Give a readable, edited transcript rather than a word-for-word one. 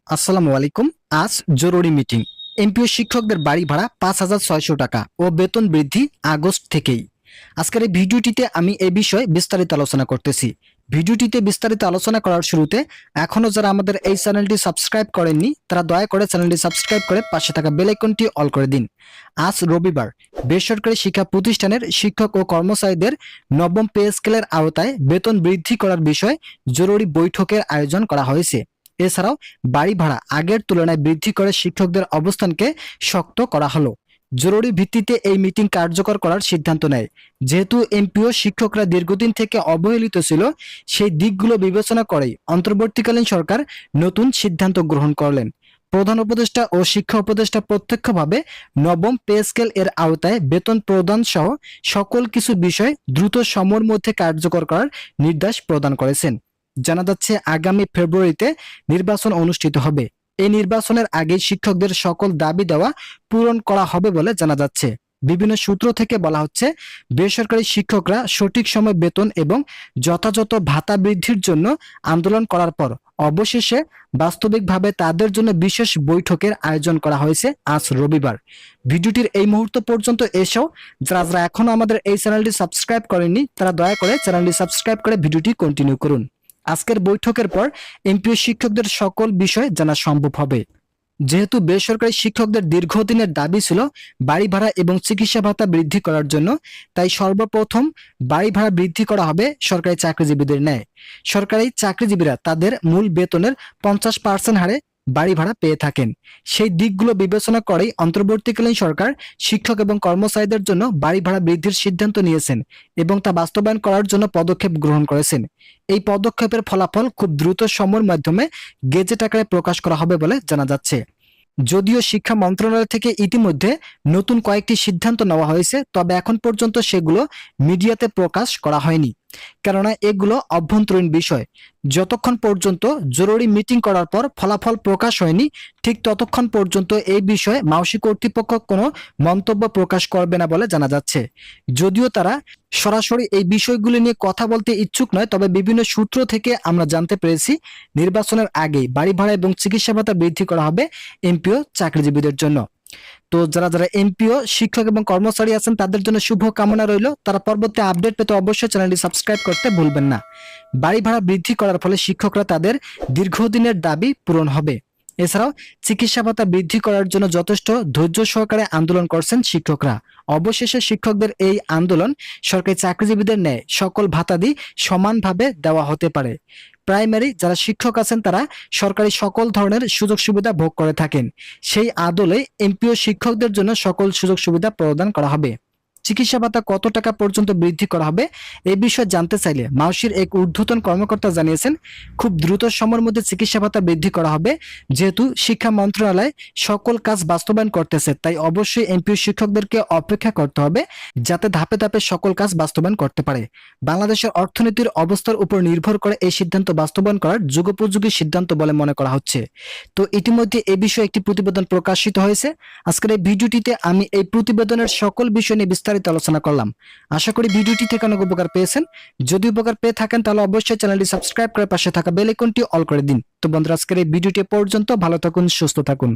আসসালামু আলাইকুম। আজ জরুরি মিটিং। এমপিও শিক্ষকদের বাড়ি ভাড়া ৫,৬০০ টাকা ও বেতন বৃদ্ধি আগস্ট থেকেই। আজকের এই ভিডিওটিতে আমি এই বিষয়ে বিস্তারিত আলোচনা করতেছি। ভিডিওটিতে বিস্তারিত আলোচনা করার শুরুতে এখনো যারা আমাদের এই চ্যানেলটি সাবস্ক্রাইব করেননি তারা দয়া করে চ্যানেলটি সাবস্ক্রাইব করে পাশে থাকা বেল আইকনটি অল করে দিন। আজ রবিবার বেসরকারি শিক্ষা প্রতিষ্ঠানের শিক্ষক ও কর্মচারীদের নবম পে স্কেলের আওতায় বেতন বৃদ্ধি করার বিষয়ে জরুরি বৈঠকের আয়োজন করা হয়েছে। এছাড়াও বাড়ি ভাড়া আগের তুলনায় বৃদ্ধি করে শিক্ষকদের অবস্থানকে শক্ত করা হলো। জরুরি ভিত্তিতে এই মিটিং কার্যকর করার সিদ্ধান্ত নেয়। যেহেতু এমপিও শিক্ষকরা দীর্ঘদিন থেকে অবহেলিত ছিল, সেই দিকগুলো বিবেচনা করেই অন্তর্বর্তীকালীন সরকার নতুন সিদ্ধান্ত গ্রহণ করলেন। প্রধান উপদেষ্টা ও শিক্ষা উপদেষ্টা প্রত্যক্ষভাবে নবম পে স্কেল এর আওতায় বেতন প্রদান সহ সকল কিছু বিষয় দ্রুত সময়ের মধ্যে কার্যকর করার নির্দেশ প্রদান করেছেন। জানা যাচ্ছে আগামী ফেব্রুয়ারিতে নির্বাচন অনুষ্ঠিত হবে। এই নির্বাচনের আগে শিক্ষকদের সকল দাবি দেওয়া পূরণ করা হবে বলে জানা যাচ্ছে। বিভিন্ন সূত্র থেকে বলা হচ্ছে, বেসরকারি শিক্ষকরা সঠিক সময় বেতন এবং যথাযথ ভাতা বৃদ্ধির জন্য আন্দোলন করার পর অবশেষে বাস্তবিকভাবে তাদের জন্য বিশেষ বৈঠকের আয়োজন করা হয়েছে আজ রবিবার। ভিডিওটির এই মুহূর্ত পর্যন্ত এসেও যারা যারা এখনো আমাদের এই চ্যানেলটি সাবস্ক্রাইব করেননি তারা দয়া করে চ্যানেলটি সাবস্ক্রাইব করে ভিডিওটি কন্টিনিউ করুন। আজকের বৈঠকের পর এমপিও শিক্ষকদের সকল বিষয় জানা সম্ভব হবে। যেহেতু বেসরকারি শিক্ষকদের দীর্ঘদিনের দাবি ছিল বাড়ি ভাড়া এবং চিকিৎসা ভাতা বৃদ্ধি করার জন্য, তাই সর্বপ্রথম বাড়ি ভাড়া বৃদ্ধি করা হবে সরকারি চাকরিজীবীদের ন্যায়। সরকারি চাকরিজীবীরা তাদের মূল বেতনের 50% হারে বাড়ি ভাড়া পেয়ে থাকেন। সেই দিকগুলো বিবেচনা করেই অন্তর্বর্তীকালীন সরকার শিক্ষক এবং কর্মচারীদের জন্য বাড়ি ভাড়া বৃদ্ধির সিদ্ধান্ত নিয়েছেন এবং তা বাস্তবায়ন করার জন্য পদক্ষেপ গ্রহণ করেছেন। এই পদক্ষেপের ফলাফল খুব দ্রুত সময়ের মাধ্যমে গেজেট আকারে প্রকাশ করা হবে বলে জানা যাচ্ছে। যদিও শিক্ষা মন্ত্রণালয় থেকে ইতিমধ্যে নতুন কয়েকটি সিদ্ধান্ত নেওয়া হয়েছে, তবে এখন পর্যন্ত সেগুলো মিডিয়াতে প্রকাশ করা হয়নি, কেননা এগুলো অভ্যন্তরীণ বিষয়। যতক্ষণ পর্যন্ত জরুরি মিটিং করার পর ফলাফল প্রকাশ হয়নি, ঠিক ততক্ষণ পর্যন্ত এই বিষয়ে মাউসি কর্তৃপক্ষ কোনো মন্তব্য প্রকাশ করবে না বলে জানা যাচ্ছে। যদিও তারা সরাসরি এই বিষয়গুলি নিয়ে কথা বলতে ইচ্ছুক নয়, তবে বিভিন্ন সূত্র থেকে আমরা জানতে পেরেছি নির্বাচনের আগেই বাড়ি ভাড়া এবং চিকিৎসা ভাতা বৃদ্ধি করা হবে এমপিও চাকরিজীবীদের জন্য। তো যারা যারা এমপিও শিক্ষক এবং কর্মচারী আছেন তাদের জন্য শুভ কামনা রইল। তারা পরবর্তী আপডেট পেতে অবশ্যই চ্যানেলটি সাবস্ক্রাইব করতে ভুলবেন না। বাড়ি ভাড়া বৃদ্ধি করার ফলে শিক্ষকরা তাদের দীর্ঘদিনের দাবি পূরণ হবে। এছাড়াও চিকিৎসা ভাতা বৃদ্ধি করার জন্য যথেষ্ট ধৈর্য সহকারে আন্দোলন করছেন শিক্ষকরা। অবশেষে শিক্ষকদের এই আন্দোলন সরকারি চাকরিজীবীদের ন্যায় সকল ভাতাদি সমানভাবে দেওয়া হতে পারে। প্রাইমারি যারা শিক্ষক আছেন তারা সরকারি সকল ধরনের সুযোগ সুবিধা ভোগ করে থাকেন। সেই আদলে এমপিও শিক্ষকদের জন্য সকল সুযোগ সুবিধা প্রদান করা হবে। চিকিৎসা ভাতা কত টাকা পর্যন্ত বৃদ্ধি করা হবে এই বিষয়ে জানতে চাইলে মাউসির এক ঊর্ধ্বতন কর্মকর্তা জানিয়েছেন, খুব দ্রুত সময়ের মধ্যে চিকিৎসা ভাতা বৃদ্ধি করা হবে। যেহেতু শিক্ষা মন্ত্রণালয় সকল কাজ বাস্তবায়ন করতেছে, তাই অবশ্যই এমপিও শিক্ষকদেরকে অপেক্ষা করতে হবে যাতে ধাপে ধাপে সকল কাজ বাস্তবায়ন করতে পারে। বাংলাদেশের অর্থনীতির অবস্থার উপর নির্ভর করে এই সিদ্ধান্ত বাস্তবায়ন করার যুগোপযোগী সিদ্ধান্ত বলে মনে করা হচ্ছে। তো ইতিমধ্যে এ বিষয়ে একটি প্রতিবেদন প্রকাশিত হয়েছে। আজকের এই ভিডিওটিতে আমি এই প্রতিবেদনের সকল বিষয় নিয়ে বিস্তারিত আলোচনা করলাম। আশা করি ভিডিওটি থেকে অনেক উপকার পেয়েছেন। যদি উপকার পেয়ে থাকেন তাহলে অবশ্যই চ্যানেলটি সাবস্ক্রাইব করে পাশে থাকা বেল আইকনটি অল করে দিন। তো বন্ধুরা, আজকের এই ভিডিওটি পর্যন্ত ভালো থাকুন, সুস্থ থাকুন।